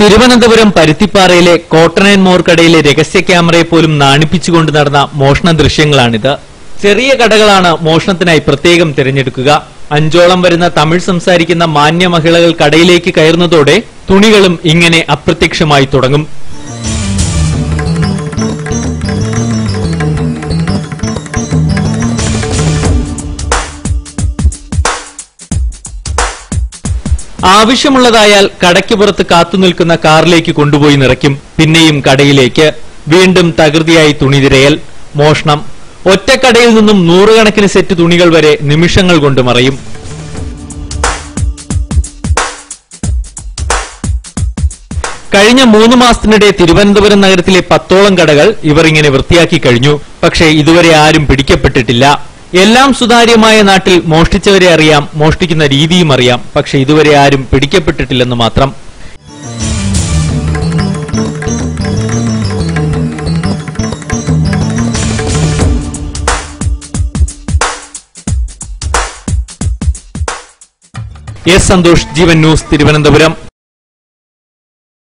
Thiruvananthapuram പരുത്തിപ്പാറയിലെ cotton and more കടയിലെ രഹസ്യ ക്യാമറയെ പോലും നാണിപ്പിച്ചുകൊണ്ട് നടന്ന മോഷണ ദൃശ്യങ്ങളാണിത്. ചെറിയ കടകളാണ് മോഷണത്തിനായി പ്രത്യേകം തിരഞ്ഞെടുക്കുക. 5ഓളം വരുന്ന തമിഴ് സംസാരിക്കുന്ന മാന്യ മഹിളകൾ കടയിലേക്ക് കയറുന്നതോടെ തുണികളും ഇങ്ങനെ അപ്രത്യക്ഷമായി തുടങ്ങും. ആവശ്യമുള്ളതായാൽ കടയ്ക്ക് പുറത്ത് കാത്തുനിൽക്കുന്ന കാറിലേക്ക് കൊണ്ടുപോയി നിറയ്ക്കും. പിന്നെയും കടയിലേക്ക്, വീണ്ടും തകൃതിയായി തുണി തിരയൽ, മോഷണം. ഒറ്റക്കടയിൽ നിന്നും 100 കണക്കിന് സെറ്റ് തുണികൾ വരെ നിമിഷങ്ങൾ കൊണ്ട് മറയും. കഴിഞ്ഞ 3 മാസത്തിനിടെ തിരുവനന്തപുരം നഗരത്തിലെ 10ഓളം കടകൾ ഇവർ ഇങ്ങനെ വൃത്തിയാക്കി കഴിഞ്ഞു. പക്ഷേ ഇതുവരെ ആരും പിടിക്കപ്പെട്ടിട്ടില്ല. എല്ലാം സുതാര്യമായ നാട്ടിൽ മോഷ്ടിച്ചവരെ അറിയാം, മോഷ്ടിക്കുന്ന രീതിയും അറിയാം. പക്ഷെ ഇതുവരെ ആരും പിടിക്കപ്പെട്ടിട്ടില്ലെന്ന് മാത്രം. എസ് സന്തോഷ്, ജീവൻ ന്യൂസ്, തിരുവനന്തപുരം.